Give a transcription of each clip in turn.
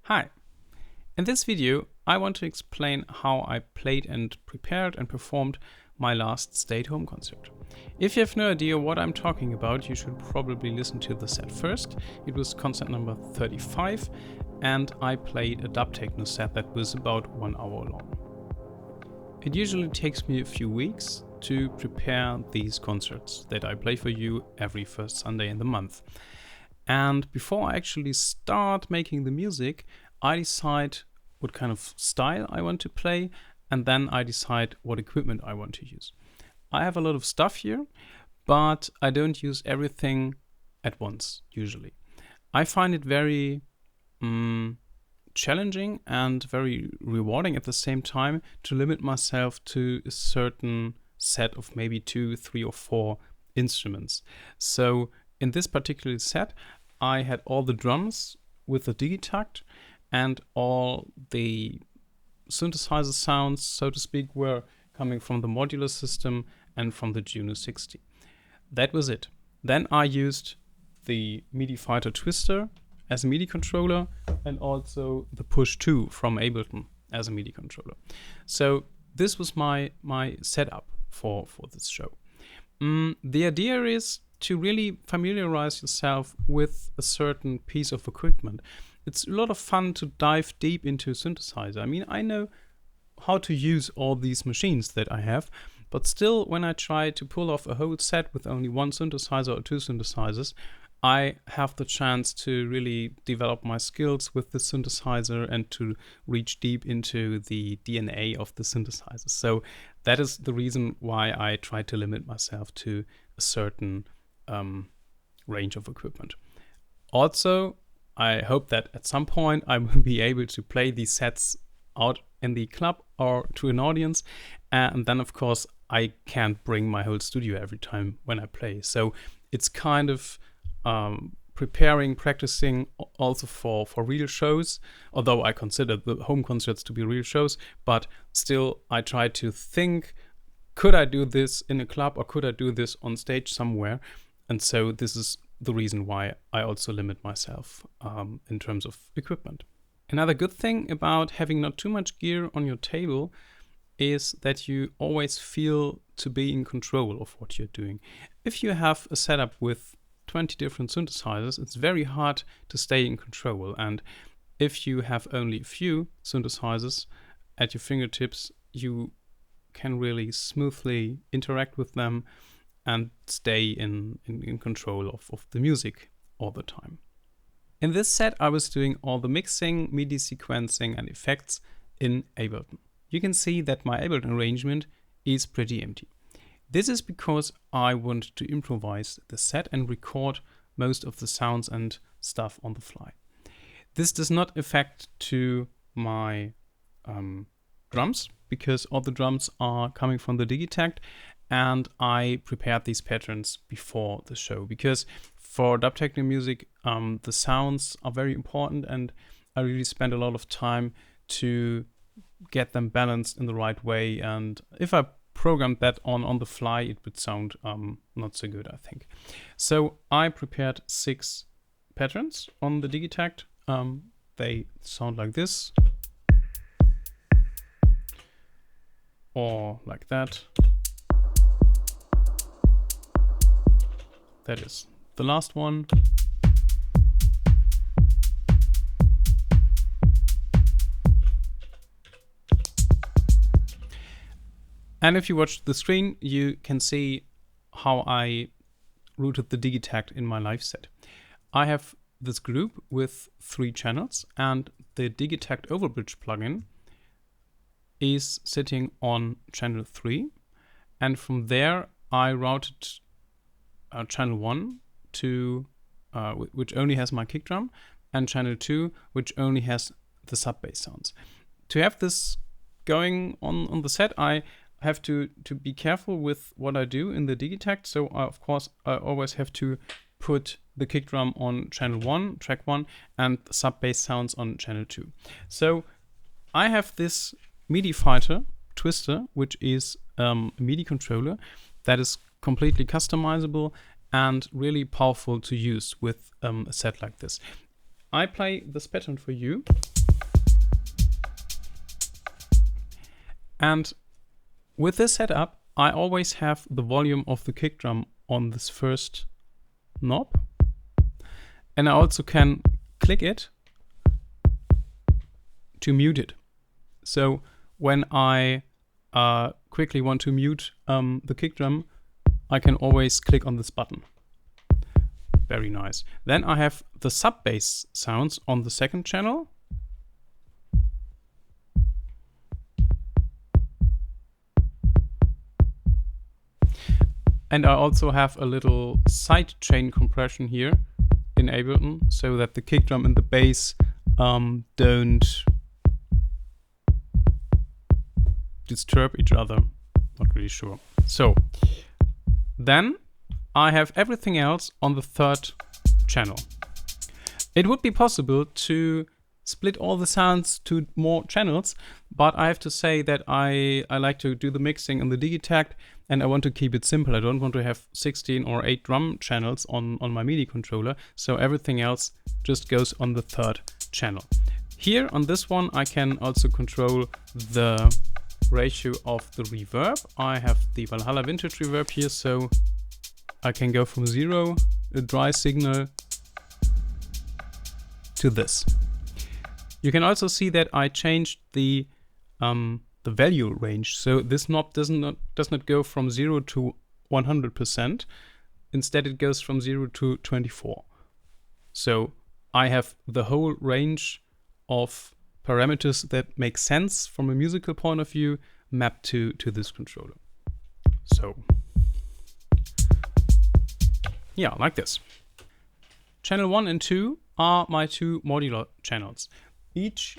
Hi! In this video, I want to explain how I played and prepared and performed my last stay-at-home concert. If you have no idea what I'm talking about, you should probably listen to the set first. It was concert number 35, and I played a Dub Techno set that was about 1 hour long. It usually takes me a few weeks to prepare these concerts that I play for you every first Sunday in the month. And before I actually start making the music, I decide what kind of style I want to play, and then I decide what equipment I want to use. I have a lot of stuff here, but I don't use everything at once, usually. I find it very challenging and very rewarding at the same time to limit myself to a certain set of maybe 2, 3, or 4 instruments. So in this particular set, I had all the drums with the digitact, and all the synthesizer sounds, so to speak, were coming from the Modular system and from the Juno 60. That was it. Then I used the MIDI Fighter Twister as a MIDI controller, and also the Push 2 from Ableton as a MIDI controller. So this was my setup for this show. The idea is to really familiarize yourself with a certain piece of equipment. It's a lot of fun to dive deep into a synthesizer. I mean, I know how to use all these machines that I have, but still, when I try to pull off a whole set with only one synthesizer or 2 synthesizers, I have the chance to really develop my skills with the synthesizer and to reach deep into the DNA of the synthesizer. So that is the reason why I try to limit myself to a certain range of equipment. Also, I hope that at some point I will be able to play these sets out in the club or to an audience. And then, of course, I can't bring my whole studio every time when I play. So it's kind of preparing, practicing also for real shows, although I consider the home concerts to be real shows. But still, I try to think, could I do this in a club or could I do this on stage somewhere? And so this is the reason why I also limit myself in terms of equipment. Another good thing about having not too much gear on your table is that you always feel to be in control of what you're doing. If you have a setup with 20 different synthesizers, it's very hard to stay in control. And if you have only a few synthesizers at your fingertips, you can really smoothly interact with them and stay in control of the music all the time. In this set, I was doing all the mixing, MIDI sequencing, and effects in Ableton. You can see that my Ableton arrangement is pretty empty. This is because I want to improvise the set and record most of the sounds and stuff on the fly. This does not affect to my drums, because all the drums are coming from the digitact, and I prepared these patterns before the show, because for Dub Techno music, the sounds are very important, and I really spend a lot of time to get them balanced in the right way. And if I programmed that on the fly, it would sound not so good, I think. So I prepared 6 patterns on the digitact. They sound like this, or like that. That is the last one. And if you watch the screen, you can see how I routed the digitact in my Liveset. I have this group with 3 channels, and the digitact overbridge plugin is sitting on channel 3. And from there, I routed channel 1 to which only has my kick drum, and channel 2 which only has the sub bass sounds. To have this going on the set, I have to be careful with what I do in the digitact. So of course I always have to put the kick drum on channel 1, track 1, and the sub bass sounds on channel 2. So I have this MIDI Fighter Twister, which is a MIDI controller that is completely customizable and really powerful to use with a set like this. I play this pattern for you. And with this setup, I always have the volume of the kick drum on this first knob. And I also can click it to mute it. So when I quickly want to mute the kick drum, I can always click on this button. Very nice. Then I have the sub bass sounds on the second channel. And I also have a little side chain compression here in Ableton, so that the kick drum and the bass don't disturb each other. Not really sure. So then I have everything else on the third channel. It would be possible to split all the sounds to more channels, but I have to say that I like to do the mixing on the Digitakt, and I want to keep it simple. I don't want to have 16 or 8 drum channels on my MIDI controller, so everything else just goes on the third channel. Here on this one I can also control the ratio of the reverb. I have the Valhalla Vintage reverb here, so I can go from 0, a dry signal, to this. You can also see that I changed the value range. So this knob does not go from 0 to 100%. Instead it goes from 0 to 24. So I have the whole range of parameters that make sense from a musical point of view mapped to this controller. So yeah, like this. Channel 1 and 2 are my 2 modular channels. Each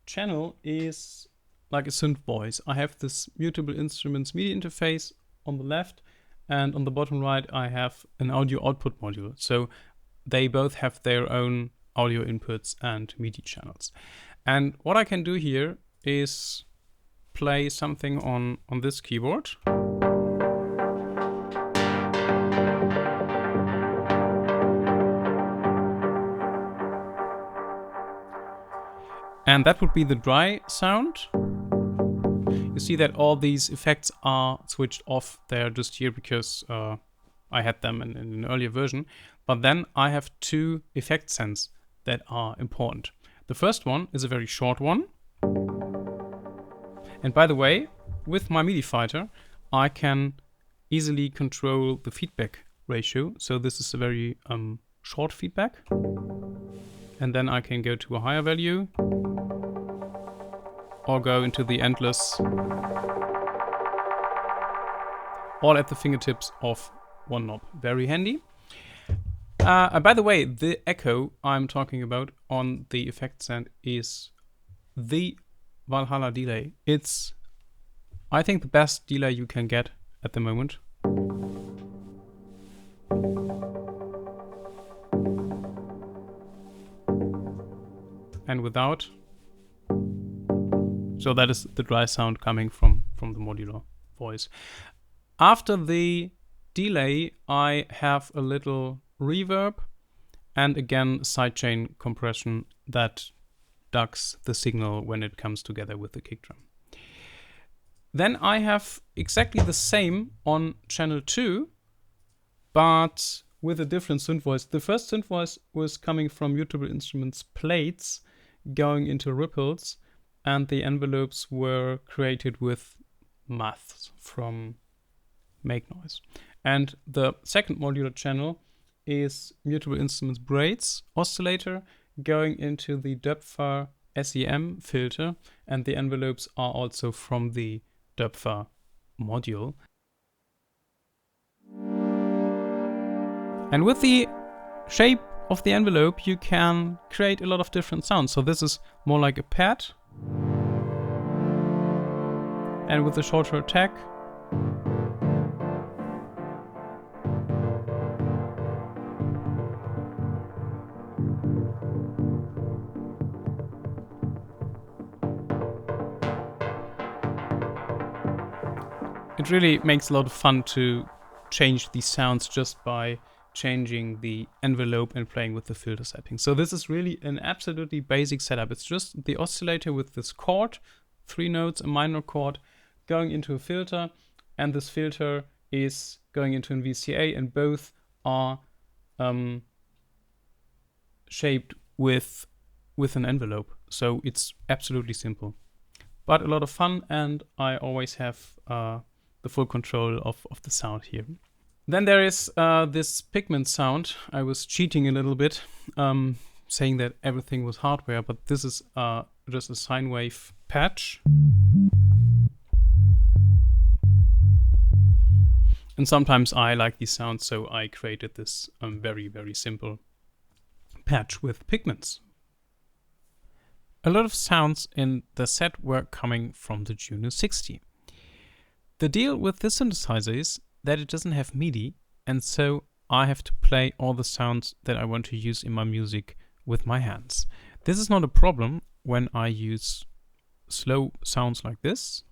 channel is like a synth voice. I have this Mutable Instruments MIDI interface on the left, and on the bottom right I have an audio output module. So they both have their own audio inputs and MIDI channels. And what I can do here is play something on this keyboard. And that would be the dry sound. You see that all these effects are switched off. They're just here because I had them in an earlier version. But then I have 2 effect sends that are important. The first one is a very short one. And by the way, with my MIDI fighter, I can easily control the feedback ratio. So this is a very short feedback. And then I can go to a higher value, or go into the endless, all at the fingertips of one knob. Very handy. By the way, the echo I'm talking about on the effect send is the Valhalla delay. It's, I think, the best delay you can get at the moment. And without. So that is the dry sound coming from the modular voice. After the delay, I have a little reverb and again sidechain compression that ducks the signal when it comes together with the kick drum. Then I have exactly the same on channel 2, but with a different synth voice. The first synth voice was coming from Mutable Instruments plates going into ripples, and the envelopes were created with maths from Make Noise. And the second modular channel is Mutable Instruments braids oscillator going into the Dubfer SEM filter, and the envelopes are also from the Dubfer module. And with the shape of the envelope, you can create a lot of different sounds. So this is more like a pad. And with a shorter attack, it really makes a lot of fun to change these sounds just by changing the envelope and playing with the filter settings. So this is really an absolutely basic setup. It's just the oscillator with this cord, 3 notes, a minor chord, going into a filter, and this filter is going into an VCA, and both are shaped with an envelope. So it's absolutely simple, but a lot of fun, and I always have the full control of the sound here. Then there is this pigment sound. I was cheating a little bit, saying that everything was hardware, but this is just a sine wave patch. And sometimes I like these sounds, so I created this very, very simple patch with pigments. A lot of sounds in the set were coming from the Juno 60. The deal with this synthesizer is that it doesn't have MIDI, and so I have to play all the sounds that I want to use in my music with my hands. This is not a problem when I use slow sounds like this.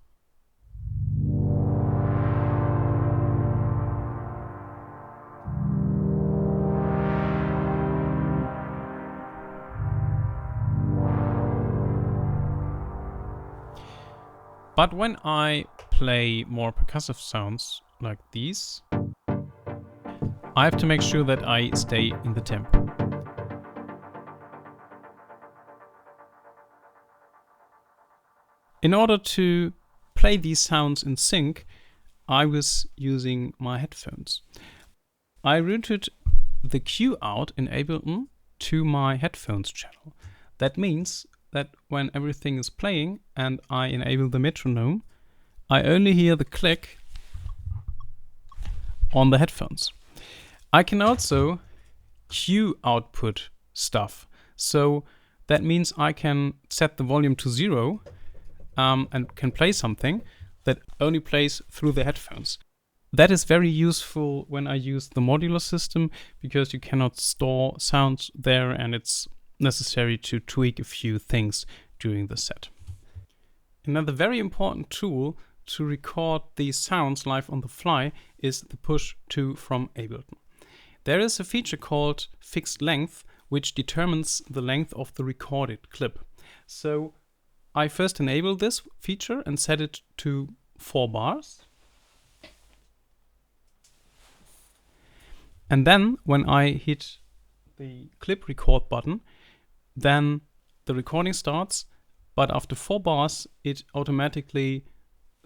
But when I play more percussive sounds like these, I have to make sure that I stay in the tempo. In order to play these sounds in sync, I was using my headphones. I routed the cue out in Ableton to my headphones channel. That means that when everything is playing and I enable the metronome, I only hear the click on the headphones. I can also cue output stuff. So that means I can set the volume to 0 and can play something that only plays through the headphones. That is very useful when I use the modular system, because you cannot store sounds there and it's necessary to tweak a few things during the set. Another very important tool to record these sounds live on the fly is the push to from Ableton. There is a feature called fixed length, which determines the length of the recorded clip. So I first enable this feature and set it to 4 bars. And then when I hit the clip record button, then the recording starts, but after 4 bars, it automatically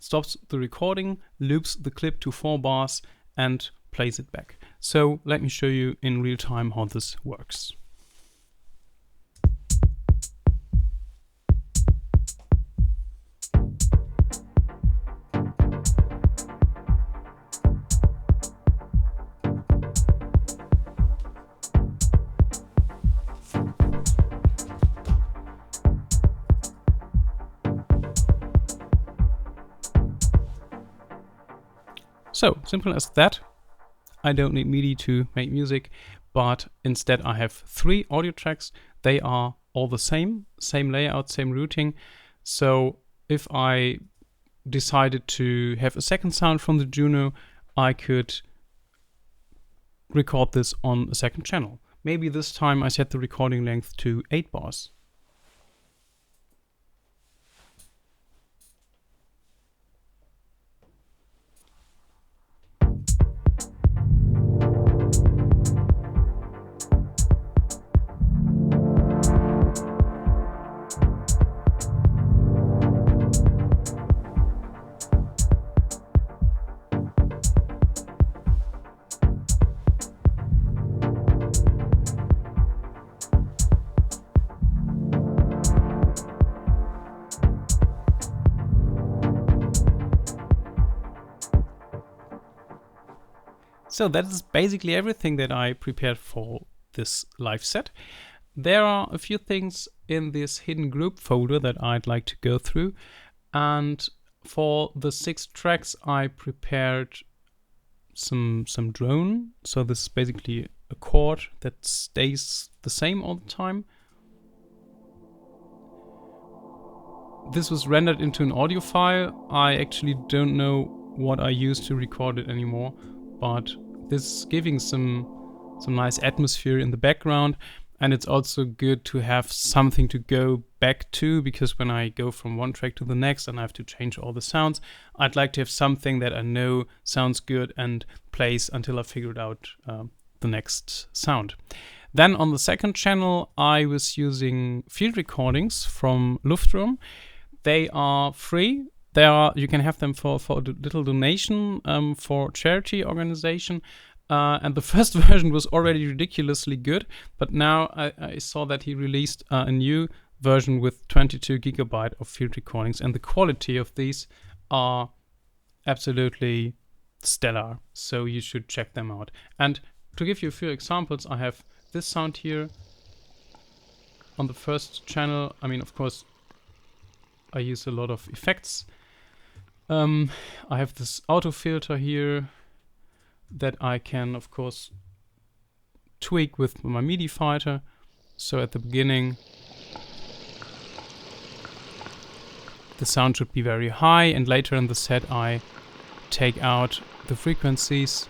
stops the recording, loops the clip to 4 bars, and plays it back. So let me show you in real time how this works. So, simple as that. I don't need MIDI to make music, but instead I have 3 audio tracks. They are all the same layout, same routing. So if I decided to have a second sound from the Juno, I could record this on a second channel. Maybe this time I set the recording length to 8 bars. So that is basically everything that I prepared for this live set. There are a few things in this hidden group folder that I'd like to go through. And for the 6 tracks, I prepared some drone. So this is basically a chord that stays the same all the time. This was rendered into an audio file. I actually don't know what I used to record it anymore, but this is giving some nice atmosphere in the background. And it's also good to have something to go back to, because when I go from one track to the next and I have to change all the sounds, I'd like to have something that I know sounds good and plays until I figured out the next sound. Then on the second channel, I was using field recordings from Luftroom. They are free. You can have them for a little donation for charity organization. And the first version was already ridiculously good, but now I saw that he released a new version with 22 GB of field recordings, and the quality of these are absolutely stellar, so you should check them out. And to give you a few examples, I have this sound here on the first channel. I mean, of course, I use a lot of effects. I have this auto filter here that I can, of course, tweak with my MIDI fighter. So at the beginning, the sound should be very high, and later in the set I take out the frequencies.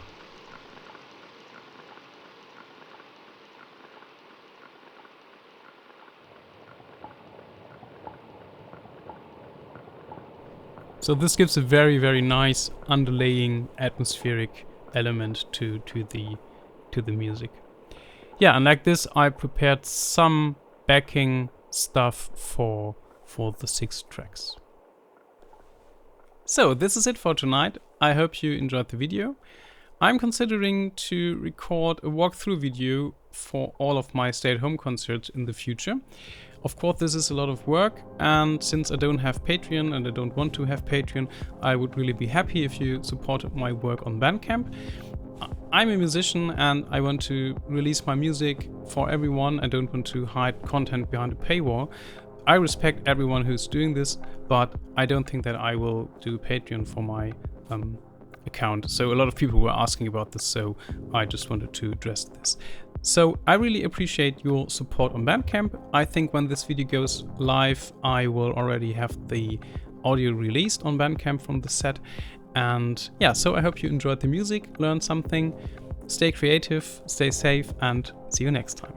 So this gives a very, very nice underlaying atmospheric element to the music. Yeah, and like this, I prepared some backing stuff for the 6 tracks. So this is it for tonight. I hope you enjoyed the video. I'm considering to record a walkthrough video for all of my stay-at-home concerts in the future. Of course, this is a lot of work, and since I don't have Patreon and I don't want to have Patreon, I would really be happy if you supported my work on Bandcamp. I'm a musician and I want to release my music for everyone. I don't want to hide content behind a paywall. I respect everyone who's doing this, but I don't think that I will do Patreon for my account. So a lot of people were asking about this, so I just wanted to address this. So I really appreciate your support on Bandcamp. I think when this video goes live, I will already have the audio released on Bandcamp from the set. And yeah, so I hope you enjoyed the music, learned something, stay creative, stay safe, and see you next time.